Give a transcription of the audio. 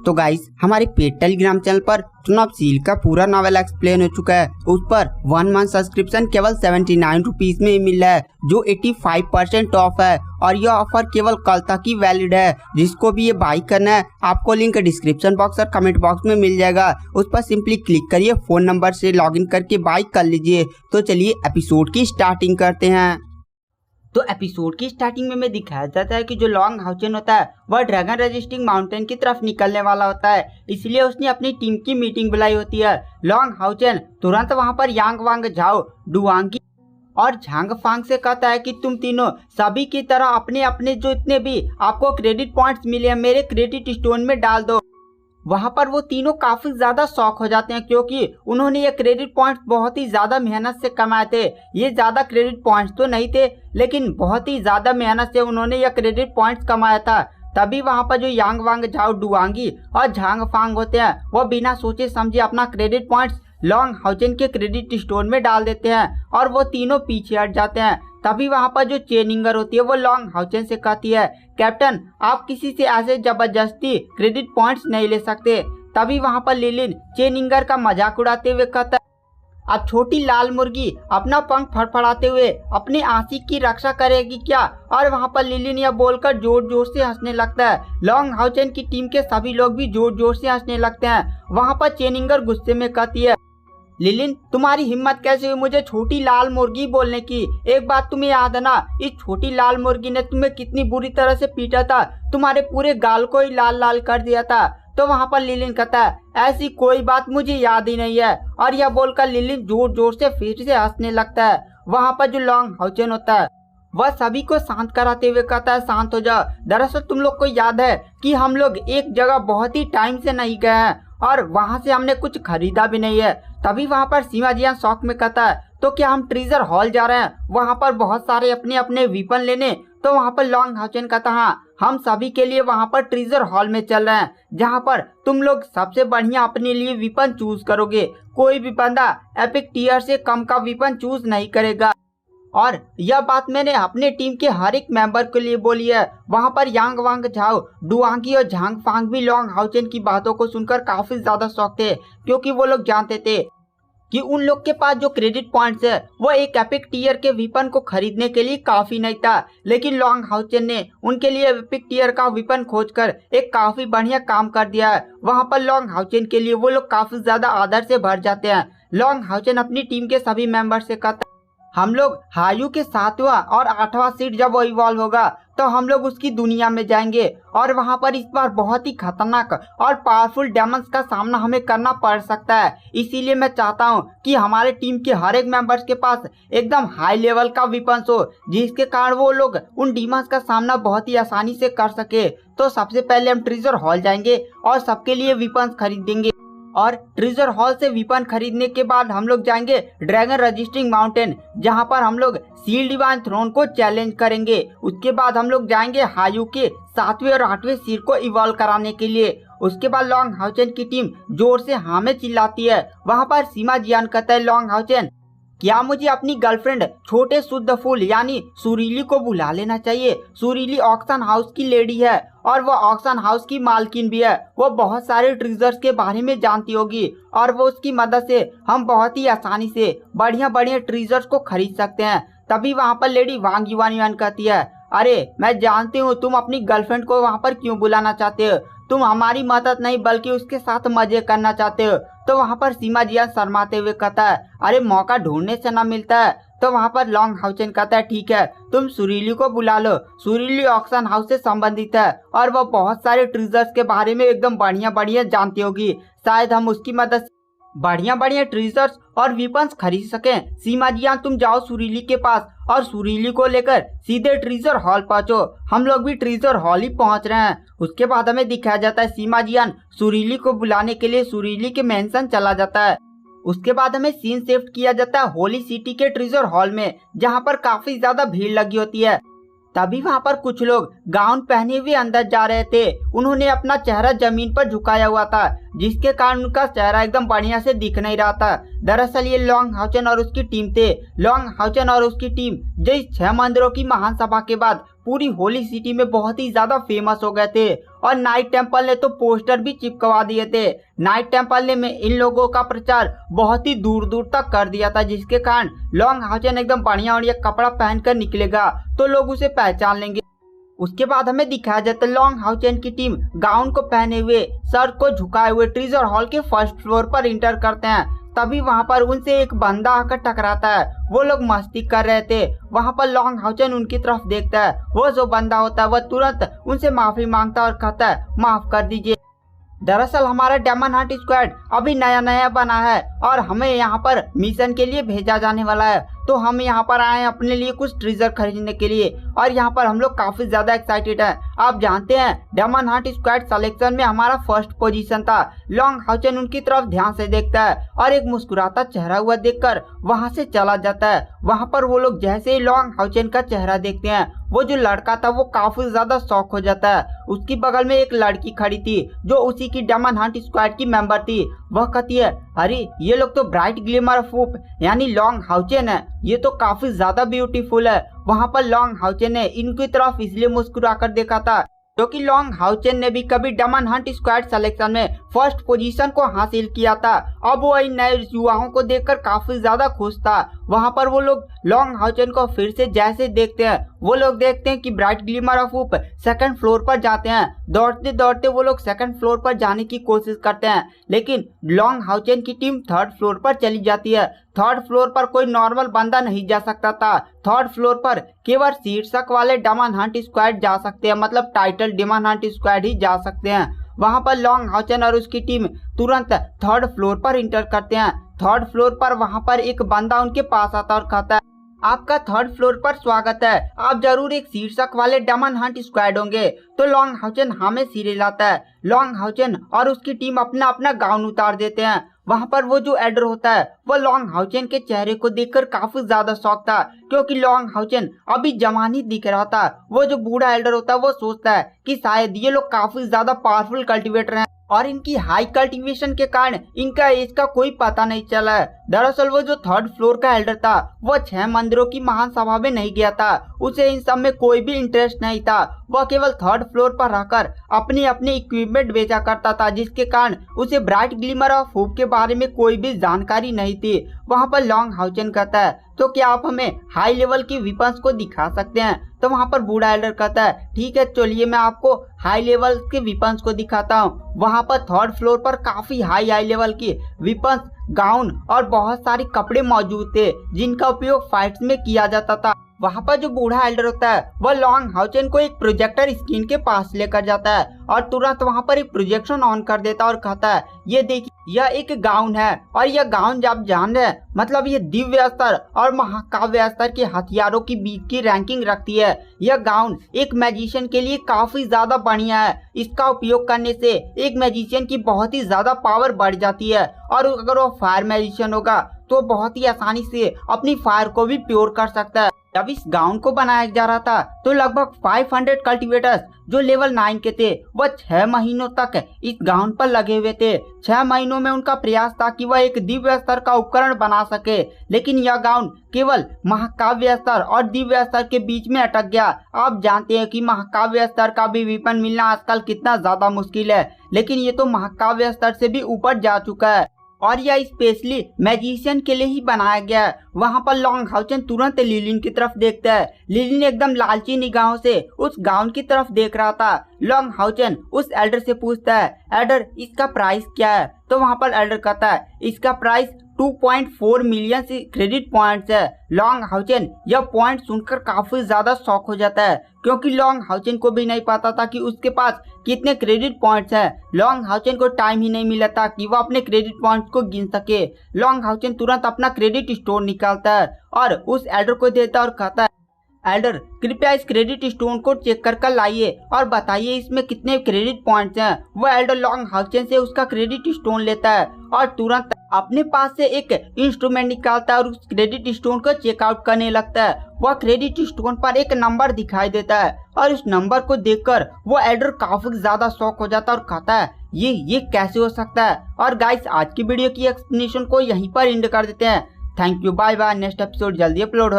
तो गाइस हमारे paid Telegram channel पर चुनाव सील का पूरा नॉवेल एक्सप्लेन हो चुका है। उस पर 1 मंथ सब्सक्रिप्शन केवल 79 रुपीज में ही मिल रहा है, जो 85% ऑफ है और यह ऑफर केवल कल तक ही वैलिड है। जिसको भी ये बाई करना है आपको लिंक डिस्क्रिप्शन बॉक्स और कमेंट बॉक्स में मिल जाएगा। उस पर सिंपली क्लिक करिए, फोन नंबर से लॉगिन करके बाई कर लीजिए। तो चलिए एपिसोड की स्टार्टिंग करते हैं। तो एपिसोड की स्टार्टिंग में दिखाया जाता है कि जो लॉन्ग हाउचेन होता है वह ड्रैगन रजिस्टिंग माउंटेन की तरफ निकलने वाला होता है, इसलिए उसने अपनी टीम की मीटिंग बुलाई होती है। लॉन्ग हाउचेन तुरंत वहां पर यांग वांग झाओ, डुआंगी और झांग फांग से कहता है कि तुम तीनों सभी की तरह अपने अपने जो इतने भी आपको क्रेडिट पॉइंट्स मिले हैं मेरे क्रेडिट स्टोन में डाल दो। वहां पर वो तीनों काफी ज्यादा शॉक हो जाते हैं, क्योंकि उन्होंने ये क्रेडिट पॉइंट्स बहुत ही ज्यादा मेहनत से कमाए थे। ये ज्यादा क्रेडिट पॉइंट्स तो नहीं थे, लेकिन बहुत ही ज्यादा मेहनत से उन्होंने ये क्रेडिट पॉइंट्स कमाया था। तभी वहां पर जो यांग वांग झाओ, डुआंगी और झांग फांग होते हैं वो बिना सोचे समझे अपना क्रेडिट पॉइंट्स लॉन्ग हाउचेन के क्रेडिट स्टोर में डाल देते हैं और वो तीनों पीछे हट जाते हैं। तभी वहां पर जो चेनिंगर होती है वो लॉन्ग हाउचेन से कहती है, कैप्टन आप किसी से ऐसे जबरदस्ती क्रेडिट पॉइंट्स नहीं ले सकते। तभी वहां पर लिलिन चेनिंगर का मजाक उड़ाते हुए कहता है, अब छोटी लाल मुर्गी अपना पंख फड़फड़ाते हुए अपने आशिक की रक्षा करेगी क्या? और वहां पर लिलिन यह बोलकर जोर जोर से हंसने लगता है। लॉन्ग हाउचेन की टीम के सभी लोग भी जोर जोर से हंसने लगते हैं। वहां पर चेनिंगर गुस्से में कहती है, लिलिन तुम्हारी हिम्मत कैसे हुई मुझे छोटी लाल मुर्गी बोलने की? एक बात तुम्हें याद है ना, इस छोटी लाल मुर्गी ने तुम्हें कितनी बुरी तरह से पीटा था, तुम्हारे पूरे गाल को ही लाल लाल कर दिया था। तो वहां पर लिलिन कहता है, ऐसी कोई बात मुझे याद ही नहीं है। और यह बोलकर लिलिन जोर जोर से फिर से हंसने लगता है। वहां पर जो लॉन्ग हाउचेन होता है वह सभी को शांत कराते हुए कहता है, शांत हो जाओ। दरअसल तुम लोग को याद है कि हम लोग एक जगह बहुत ही टाइम से नहीं गए हैं और वहां से हमने कुछ खरीदा भी नहीं है। तभी वहां पर सीमा जियान शौक में कहता है, तो क्या हम ट्रेजर हॉल जा रहे हैं वहां पर बहुत सारे अपने अपने वीपन लेने? तो वहां पर लॉन्ग हाउचेन कहता है, हाँ हम सभी के लिए वहां पर ट्रेजर हॉल में चल रहे हैं, जहां पर तुम लोग सबसे बढ़िया अपने लिए वीपन चूज करोगे। कोई भी बंदा एपिक टीयर से कम का वीपन चूज नहीं करेगा। और यह बात मैंने अपने टीम के हर एक मेंबर के लिए बोली है। वहां पर यांग वांग झाओ, डुआंगी और झांग फांग भी लॉन्ग हाउचेन की बातों को सुनकर काफी ज्यादा शौक थे, क्योंकि वो लोग जानते थे कि उन लोग के पास जो क्रेडिट पॉइंट्स है वो एक एपिक टीयर के वीपन को खरीदने के लिए काफी नहीं था। लेकिन लॉन्ग हाउचेन ने उनके लिए एपिक टीयर का वीपन खोजकर एक काफी बढ़िया काम कर दिया है। वहां पर लॉन्ग हाउचेन के लिए वो लोग काफी ज्यादा आदर से भर जाते हैं। लॉन्ग हाउचेन अपनी टीम के सभी मेंबर से कहता है, हम लोग हायू के 7वां और 8वां सीट जब वो इवॉल्व होगा तो हम लोग उसकी दुनिया में जाएंगे और वहां पर इस बार बहुत ही खतरनाक और पावरफुल डेमन्स का सामना हमें करना पड़ सकता है। इसीलिए मैं चाहता हूं कि हमारे टीम के हर एक मेंबर्स के पास एकदम हाई लेवल का वेपन्स हो, जिसके कारण वो लोग उन डीमंस का सामना बहुत ही आसानी से कर सके। तो सबसे पहले हम ट्रेजर हॉल जाएंगे और सबके लिए वेपन्स खरीदेंगे और ट्रेजर हॉल से वीपन खरीदने के बाद हम लोग जाएंगे ड्रैगन रजिस्टिंग माउंटेन, जहां पर हम लोग सील डिवाइन थ्रोन को चैलेंज करेंगे। उसके बाद हम लोग जाएंगे हायू के 7वें और 8वें सिर को इवॉल्व कराने के लिए। उसके बाद लॉन्ग हाउचेन की टीम जोर से हाँ में चिल्लाती है। वहां पर सीमा जियान कहता है, लॉन्ग हाउचेन क्या मुझे अपनी गर्लफ्रेंड छोटे शुद्ध फूल यानी सुरीली को बुला लेना चाहिए? सुरीली ऑक्शन हाउस की लेडी है और वो ऑक्शन हाउस की मालकिन भी है। वो बहुत सारे ट्रेजर्स के बारे में जानती होगी और वो उसकी मदद से हम बहुत ही आसानी से बढ़िया बढ़िया ट्रेजर्स को खरीद सकते हैं। तभी वहाँ पर लेडी वांग युआन कहती है, अरे मैं जानती हूँ तुम अपनी गर्लफ्रेंड को वहाँ पर क्यों बुलाना चाहते हो, तुम हमारी मदद नहीं बल्कि उसके साथ मजे करना चाहते हो। तो वहाँ पर सीमा जियान शर्माते हुए कहता है, अरे मौका ढूंढने से ना मिलता है। तो वहाँ पर लॉन्ग हाउचेन कहता है, ठीक है तुम सुरीली को बुला लो। सुरीली ऑक्शन हाउस से संबंधित है और वह बहुत सारे ट्रेजर्स के बारे में एकदम बढ़िया बढ़िया जानती होगी, शायद हम उसकी मदद से बढ़िया बढ़िया ट्रेजर्स और वीपन्स खरीद सकें। सीमा जियान तुम जाओ सुरीली के पास और सुरीली को लेकर सीधे ट्रेजर हॉल पहुंचो। हम लोग भी ट्रेजर हॉल ही पहुंच रहे हैं। उसके बाद हमें दिखाया जाता है सीमा जियान सुरीली को बुलाने के लिए सुरीली के मेंशन चला जाता है। उसके बाद हमें सीन शिफ्ट किया जाता है होली सिटी के ट्रेजर हॉल में, जहां पर काफी ज्यादा भीड़ लगी होती है। तभी वहां पर कुछ लोग गाउन पहने हुए अंदर जा रहे थे। उन्होंने अपना चेहरा जमीन पर झुकाया हुआ था, जिसके कारण उनका चेहरा एकदम बढ़िया से दिख नहीं रहा था। दरअसल ये लॉन्ग हाउचेन और उसकी टीम थे। लॉन्ग हाउचेन और उसकी टीम जो इस 6 मंदिरों की महान सभा के बाद पूरी होली सिटी में बहुत ही ज्यादा फेमस हो गए थे और नाइट टेम्पल ने तो पोस्टर भी चिपकवा दिए थे। नाइट टेम्पल ने इन लोगों का प्रचार बहुत ही दूर दूर तक कर दिया था, जिसके कारण लॉन्ग हाउचेन एकदम बढ़िया और ये कपड़ा पहनकर निकलेगा तो लोग उसे पहचान लेंगे। उसके बाद हमें दिखाया जाता है लॉन्ग हाउचेन की टीम गाउन को पहने हुए, सर को झुकाए हुए ट्रेजर हॉल के फर्स्ट फ्लोर पर इंटर करते हैं। तभी वहां पर उनसे एक बंदा आकर टकराता है। वो लोग मस्ती कर रहे थे। वहां पर लॉन्ग हाउचेन उनकी तरफ देखता है। वो जो बंदा होता है वह तुरंत उनसे माफी मांगता है और कहता है माफ कर दीजिए। दरअसल हमारा डेमन हंट स्क्वाड अभी नया नया बना है और हमें यहाँ पर मिशन के लिए भेजा जाने वाला है, तो हम यहाँ पर आए हैं अपने लिए कुछ ट्रेजर खरीदने के लिए और यहाँ पर हम लोग काफी ज्यादा एक्साइटेड हैं। आप जानते हैं डेमन हंट स्क्वाड सिलेक्शन में हमारा फर्स्ट पोजीशन था। लॉन्ग हाउचेन उनकी तरफ ध्यान से देखता है और एक मुस्कुराता चेहरा हुआ देखकर वहां से चला जाता है। वहां पर वो लोग जैसे ही लॉन्ग हाउचेन का चेहरा देखते हैं, वो जो लड़का था वो काफी ज्यादा शॉक हो जाता है। उसकी बगल में एक लड़की खड़ी थी जो उसी की डेमन हंट स्क्वाड की मेंबर थी। वह कहती है अरे ये लोग तो ब्राइट ग्लिमर ऑफ होप यानी लॉन्ग हाउचेन है, ये तो काफी ज्यादा ब्यूटीफुल है। वहां पर लॉन्ग हाउचेन ने इनकी तरफ इसलिए मुस्कुरा कर देखा था क्योंकि लॉन्ग हाउचेन ने भी कभी डेमन हंट स्क्वाड सिलेक्शन में फर्स्ट पोजीशन को हासिल किया था। अब वो इन नए युवाओं को देखकर काफी ज्यादा खुश था। वहां पर वो लोग लॉन्ग हाउचेन को फिर से जैसे देखते हैं, वो लोग देखते हैं कि bright glimmer of hope second floor पर जाते हैं। दौड़ते दौड़ते वो लोग सेकंड फ्लोर पर जाने की कोशिश करते हैं, लेकिन लॉन्ग हाउचेन की टीम थर्ड फ्लोर पर चली जाती है। थर्ड फ्लोर पर कोई नॉर्मल बंदा नहीं जा सकता था। थर्ड फ्लोर पर केवल शीर्षक वाले डेमन हंट स्क्वाड जा सकते हैं, मतलब टाइटल डेमन हंट स्क्वाड ही जा सकते हैं। वहां पर लॉन्ग हाउचेन और उसकी टीम तुरंत थर्ड फ्लोर पर इंटर करते हैं। थर्ड फ्लोर पर वहां पर एक बंदा उनके पास आता और कहता है आपका थर्ड फ्लोर पर स्वागत है, आप जरूर एक शीर्षक वाले डेमन हंट स्क्वाड होंगे। तो लॉन्ग हाउचेन हमें सिर हिलाता है। लॉन्ग हाउचेन और उसकी टीम अपना अपना गाउन उतार देते हैं। वहां पर वो जो एडर होता है वो लॉन्ग हाउचेन के चेहरे को देखकर काफी ज्यादा शॉक था, क्योंकि लॉन्ग हाउचेन अभी जवान ही दिख रहा था। वो जो बूढ़ा एल्डर होता है वो सोचता है कि शायद ये लोग काफी ज्यादा पावरफुल कल्टिवेटर हैं और इनकी हाई कल्टीवेशन के कारण इनका एज का कोई पता नहीं चला है। दरअसल वो जो थर्ड फ्लोर का एल्डर था वो 6 मंदिरों की महान सभा में नहीं गया था। उसे इन सब में कोई भी इंटरेस्ट नहीं था। वह केवल थर्ड फ्लोर पर रहकर अपनी अपनी इक्विपमेंट बेचा करता था, जिसके कारण उसे ब्राइट ग्लिमर ऑफ होप के बारे में कोई भी जानकारी नहीं थी। वहां पर लॉन्ग हाउचेन कहता है तो क्या आप हमें हाई लेवल की वेपन्स को दिखा सकते हैं? तो वहां पर बूढ़ा एल्डर कहता है ठीक है चलिए मैं आपको हाई लेवल के वेपन्स को दिखाता हूँ। वहां पर थर्ड फ्लोर पर काफी हाई लेवल की वेपन्स, गाउन और बहुत सारे कपड़े मौजूद थे जिनका उपयोग फाइट्स में किया जाता था। वहां पर जो बूढ़ा एल्डर होता है वह लॉन्ग हाउचेन को एक प्रोजेक्टर स्क्रीन के पास लेकर जाता है और तुरंत वहां पर एक प्रोजेक्शन ऑन कर देता है और कहता है ये देखिए यह एक गाउन है और यह गाउन जब आप जान रहे हैं मतलब ये दिव्य स्तर और महाकाव्य स्तर के हथियारों की बीच की रैंकिंग रखती है। यह गाउन एक मैजिशियन के लिए काफी ज्यादा बढ़िया है। इसका उपयोग करने से एक मैजिशियन की बहुत ही ज्यादा पावर बढ़ जाती है और अगर वो फायर मैजिशियन होगा तो बहुत ही आसानी से अपनी फायर को भी प्योर कर सकता है। जब इस गाउन को बनाया जा रहा था तो लगभग 500 कल्टीवेटर्स जो लेवल 9 के थे वह 6 महीनों तक इस गाउन पर लगे हुए थे। 6 महीनों में उनका प्रयास था कि वह एक दिव्य स्तर का उपकरण बना सके, लेकिन यह गाउन केवल महाकाव्य स्तर और दिव्य स्तर के बीच में अटक गया। आप जानते हैं कि महाकाव्य स्तर का भी वेपन मिलना आजकल कितना ज्यादा मुश्किल है, लेकिन ये तो महाकाव्य स्तर से भी ऊपर जा चुका है और यह स्पेशली मैजिशियन के लिए ही बनाया गया है। वहां पर लॉन्ग हाउचेन तुरंत लिलिन की तरफ देखता है। लिलिन एकदम लालची निगाहों से उस गाउन की तरफ देख रहा था। लॉन्ग हाउचेन उस एल्डर से पूछता है एल्डर इसका प्राइस क्या है? तो वहां पर एल्डर कहता है इसका प्राइस 2.4 मिलियन क्रेडिट पॉइंट्स है। लॉन्ग हाउचेन यह पॉइंट सुनकर काफी ज्यादा शॉक हो जाता है, क्योंकि लॉन्ग हाउचेन को भी नहीं पता था कि उसके पास कितने क्रेडिट पॉइंट्स हैं। लॉन्ग हाउचेन को टाइम ही नहीं मिला था कि वह अपने क्रेडिट पॉइंट्स को गिन सके। लॉन्ग हाउचेन तुरंत अपना क्रेडिट स्टोर निकालता है और उस एल्डर को देता है और कहता है एल्डर कृपया इस क्रेडिट स्टोन को चेक कर लाइए और बताइए इसमें कितने क्रेडिट पॉइंट्स हैं। वह एल्डर लॉन्ग हाउचेन से उसका क्रेडिट स्टोन लेता है और तुरंत अपने पास से एक इंस्ट्रूमेंट निकालता है और उस क्रेडिट स्टोन को चेकआउट करने लगता है। वह क्रेडिट स्टोन पर एक नंबर दिखाई देता है और उस नंबर को देखकर वो एल्डर काफी ज्यादा शॉक हो जाता है और कहता है ये कैसे हो सकता है। और गाइस आज की वीडियो की एक्सप्लेनेशन को यहीं पर एंड कर देते हैं। Thank you, bye bye. Next episode जल्दी अपलोड